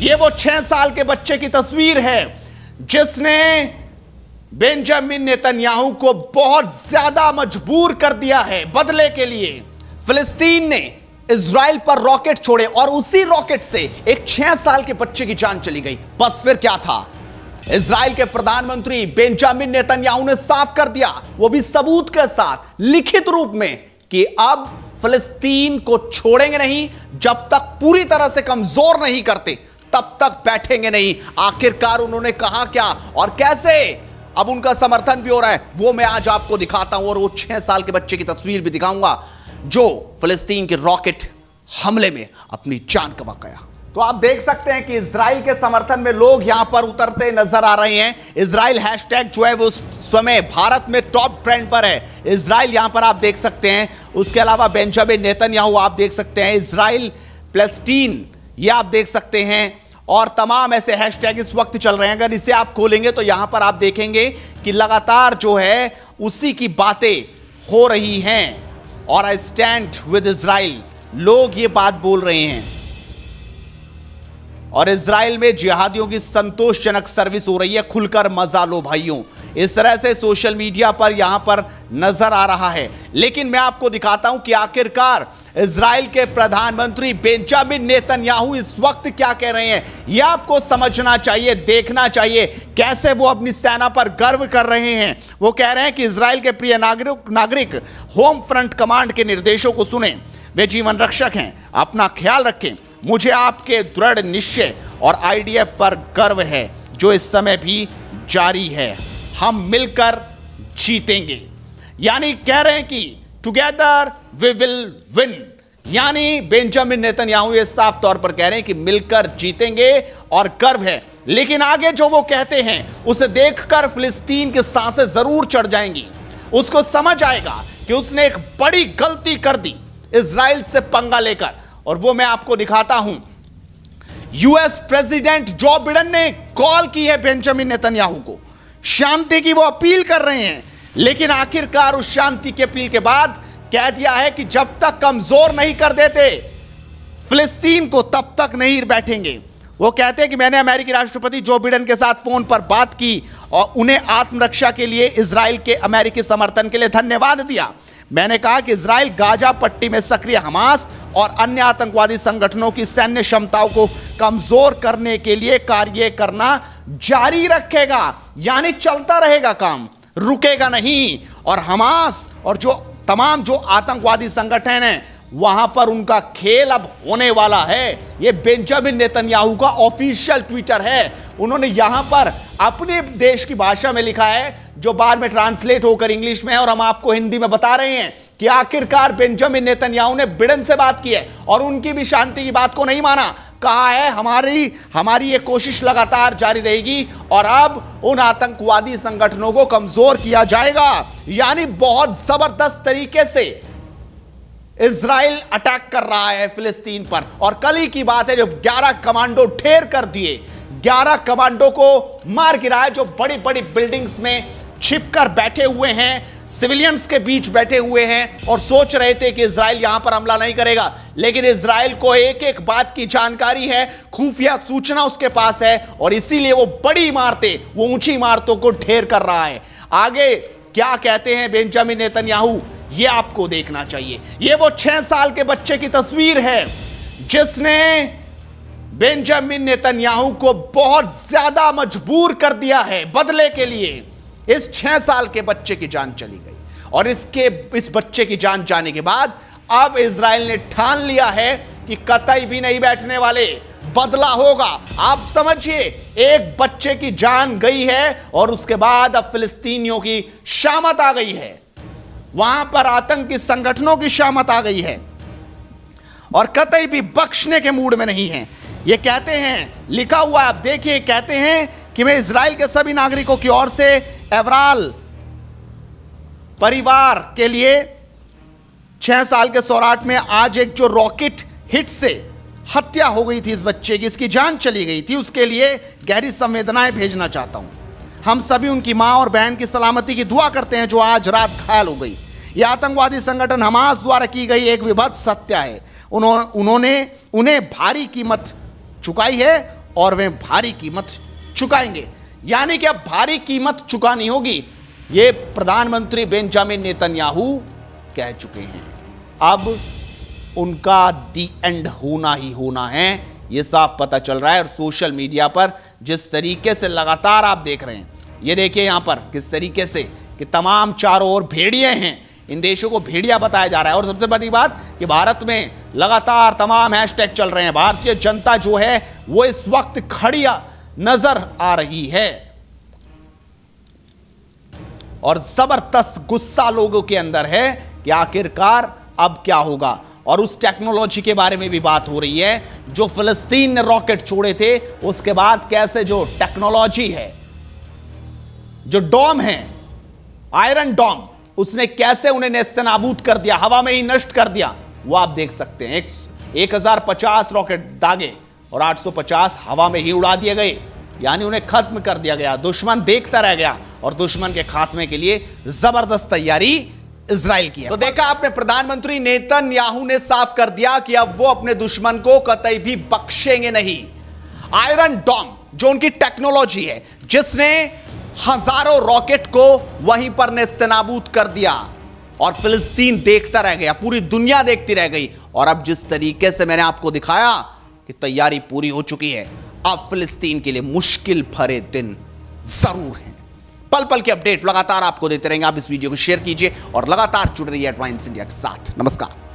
ये वो 6 साल के बच्चे की तस्वीर है जिसने बेंजामिन नेतन्याहू को बहुत ज्यादा मजबूर कर दिया है बदले के लिए। फिलिस्तीन ने इजराइल पर रॉकेट छोड़े और उसी रॉकेट से एक 6 साल के बच्चे की जान चली गई। बस फिर क्या था, इजराइल के प्रधानमंत्री बेंजामिन नेतन्याहू ने साफ कर दिया, वो भी सबूत के साथ लिखित रूप में, कि अब फिलिस्तीन को छोड़ेंगे नहीं, जब तक पूरी तरह से कमजोर नहीं करते तब तक बैठेंगे नहीं। आखिरकार उन्होंने कहा क्या और कैसे, अब उनका समर्थन भी हो रहा है, वो मैं आज आपको दिखाता हूं और वो 6 साल के बच्चे की तस्वीर भी दिखाऊंगा जो फिलिस्तीन के रॉकेट हमले में अपनी जान गंवा गया। तो आप देख सकते हैं कि इजराइल के समर्थन में लोग यहां पर उतरते नजर आ रहे हैं। इजराइल हैशटैग जो है वो उस समय भारत में टॉप ट्रेंड पर है। इजराइल यहां पर आप देख सकते हैं। उसके अलावा बेंजामिन नेतन्याहू आप देख सकते हैं, इजराइल पैलेस्टीन ये आप देख सकते हैं, और तमाम ऐसे हैशटैग इस वक्त चल रहे हैं। अगर इसे आप खोलेंगे तो यहां पर आप देखेंगे कि लगातार जो है उसी की बातें हो रही हैं और आई स्टैंड विद इजराइल, लोग ये बात बोल रहे हैं। और इजराइल में जिहादियों की संतोषजनक सर्विस हो रही है, खुलकर मजा लो भाइयों, इस तरह से सोशल मीडिया पर यहां पर नजर आ रहा है। लेकिन मैं आपको दिखाता हूं कि आखिरकार इजराइल के प्रधानमंत्री बेंजामिन नेतन्याहू इस वक्त क्या कह रहे हैं। यह आपको समझना चाहिए, देखना चाहिए कैसे वो अपनी सेना पर गर्व कर रहे हैं। वो कह रहे हैं कि इजराइल के प्रिय नागरिक होम फ्रंट कमांड के निर्देशों को सुने, वे जीवन रक्षक हैं, अपना ख्याल रखें। मुझे आपके दृढ़ निश्चय और आईडीएफ पर गर्व है जो इस समय भी जारी है। हम मिलकर जीतेंगे, यानी कह रहे हैं कि टुगेदर वी विल विन। यानी बेंजामिन नेतन्याहू ये साफ तौर पर कह रहे हैं कि मिलकर जीतेंगे और गर्व है। लेकिन आगे जो वो कहते हैं उसे देखकर फिलिस्तीन की सांसें जरूर चढ़ जाएंगी। उसको समझ आएगा कि उसने एक बड़ी गलती कर दी इजराइल से पंगा लेकर, और वो मैं आपको दिखाता हूं। यूएस प्रेसिडेंट जो बिडेन ने कॉल की है बेंजामिन नेतन्याहू को, शांति की वो अपील कर रहे हैं, लेकिन आखिरकार उस शांति की अपील के बाद कह दिया है कि जब तक कमजोर नहीं कर देते फिलिस्तीन को तब तक नहीं बैठेंगे। वो कहते हैं कि मैंने अमेरिकी राष्ट्रपति जो बिडेन के साथ फोन पर बात की और उन्हें आत्मरक्षा के लिए इजराइल के अमेरिकी समर्थन के लिए धन्यवाद दिया। मैंने कहा कि इजराइल गाजा पट्टी में सक्रिय हमास और अन्य आतंकवादी संगठनों की सैन्य क्षमताओं को कमजोर करने के लिए कार्य करना जारी रखेगा, यानी चलता रहेगा काम, रुकेगा नहीं। और हमास और जो तमाम जो आतंकवादी संगठन हैं वहां पर उनका खेल अब होने वाला है। यह बेंजामिन नेतन्याहू का ऑफिशियल ट्विटर है। उन्होंने यहां पर अपने देश की भाषा में लिखा है, जो बाद में ट्रांसलेट होकर इंग्लिश में है, और हम आपको हिंदी में बता रहे हैं कि आखिरकार बेंजामिन नेतन्याहू ने बिडेन से बात की है और उनकी भी शांति की बात को नहीं माना। कहा है हमारी ये कोशिश लगातार जारी रहेगी और अब उन आतंकवादी संगठनों को कमजोर किया जाएगा। यानी बहुत जबरदस्त तरीके से इजराइल अटैक कर रहा है फिलिस्तीन पर। और कल ही की बात है जब 11 कमांडो ढेर कर दिए, 11 कमांडो को मार गिराया जो बड़ी बड़ी बिल्डिंग्स में छिपकर बैठे हुए हैं, सिविलियंस के बीच बैठे हुए हैं और सोच रहे थे कि इजराइल यहां पर हमला नहीं करेगा। लेकिन इजराइल को एक एक बात की जानकारी है, खुफिया सूचना उसके पास है और इसीलिए वो बड़ी इमारतें, वो ऊंची इमारतों को ढेर कर रहा है। आगे क्या कहते हैं बेंजामिन नेतन्याहू, ये आपको देखना चाहिए। ये वो 6 साल के बच्चे की तस्वीर है जिसने बेंजामिन नेतन्याहू को बहुत ज्यादा मजबूर कर दिया है बदले के लिए। इस 6 साल के बच्चे की जान चली गई और इस बच्चे की जान जाने के बाद अब इजराइल ने ठान लिया है कि कतई भी नहीं बैठने वाले, बदला होगा। आप समझिए, एक बच्चे की जान गई है और उसके बाद अब फिलिस्तीनियों की शामत आ गई है, वहां पर आतंकी संगठनों की शामत आ गई है और कतई भी बख्शने के मूड में नहीं है। ये कहते हैं, लिखा हुआ आप देखिए, कहते हैं कि मैं इजराइल के सभी नागरिकों की ओर से एवराल परिवार के लिए 6 साल के सौराठ में आज एक जो रॉकेट हिट से हत्या हो गई थी इस बच्चे की, इसकी जान चली गई थी, उसके लिए गहरी संवेदनाएं भेजना चाहता हूं। हम सभी उनकी मां और बहन की सलामती की दुआ करते हैं जो आज रात घायल हो गई। यह आतंकवादी संगठन हमास द्वारा की गई एक विभत्स हत्या है। उन्हें भारी कीमत चुकाई है और वे भारी कीमत चुकाएंगे। यानी कि अब भारी कीमत चुकानी होगी, ये प्रधानमंत्री बेंजामिन नेतन्याहू कह चुके हैं। अब उनका दी एंड होना ही होना है, ये साफ पता चल रहा है। और सोशल मीडिया पर जिस तरीके से लगातार आप देख रहे हैं, ये देखिए यहां पर किस तरीके से कि तमाम चारों ओर भेड़िए हैं, इन देशों को भेड़िया बताया जा रहा है। और सबसे बड़ी बात कि भारत में लगातार तमाम हैशटैग चल रहे हैं। भारतीय जनता जो है वो इस वक्त खड़ी नजर आ रही है और जबरदस्त गुस्सा लोगों के अंदर है कि आखिरकार अब क्या होगा। और उस टेक्नोलॉजी के बारे में भी बात हो रही है जो फिलिस्तीन ने रॉकेट छोड़े थे, उसके बाद कैसे जो टेक्नोलॉजी है, जो डॉम है, आयरन डॉम, उसने कैसे उन्हें नेस्तनाबूद कर दिया, हवा में ही नष्ट कर दिया, वो आप देख सकते हैं। 1050 रॉकेट दागे और 850 हवा में ही उड़ा दिए गए, यानी उन्हें खत्म कर दिया गया। दुश्मन देखता रह गया और दुश्मन के खात्मे के लिए जबरदस्त तैयारी इजराइल की है। तो देखा आपने, प्रधानमंत्री नेतन्याहू ने साफ कर दिया कि अब वो अपने दुश्मन को कतई भी बख्शेंगे नहीं। आयरन डॉम जो उनकी टेक्नोलॉजी है, जिसने हजारों रॉकेट को वहीं पर नेस्तनाबूद कर दिया और फिलिस्तीन देखता रह गया, पूरी दुनिया देखती रह गई। और अब जिस तरीके से मैंने आपको दिखाया कि तैयारी पूरी हो चुकी है, अब फिलिस्तीन के लिए मुश्किल भरे दिन जरूर हैं। पल पल के अपडेट लगातार आपको देते रहेंगे। आप इस वीडियो को शेयर कीजिए और लगातार जुड़े रहिए एडवांस इंडिया के साथ। नमस्कार।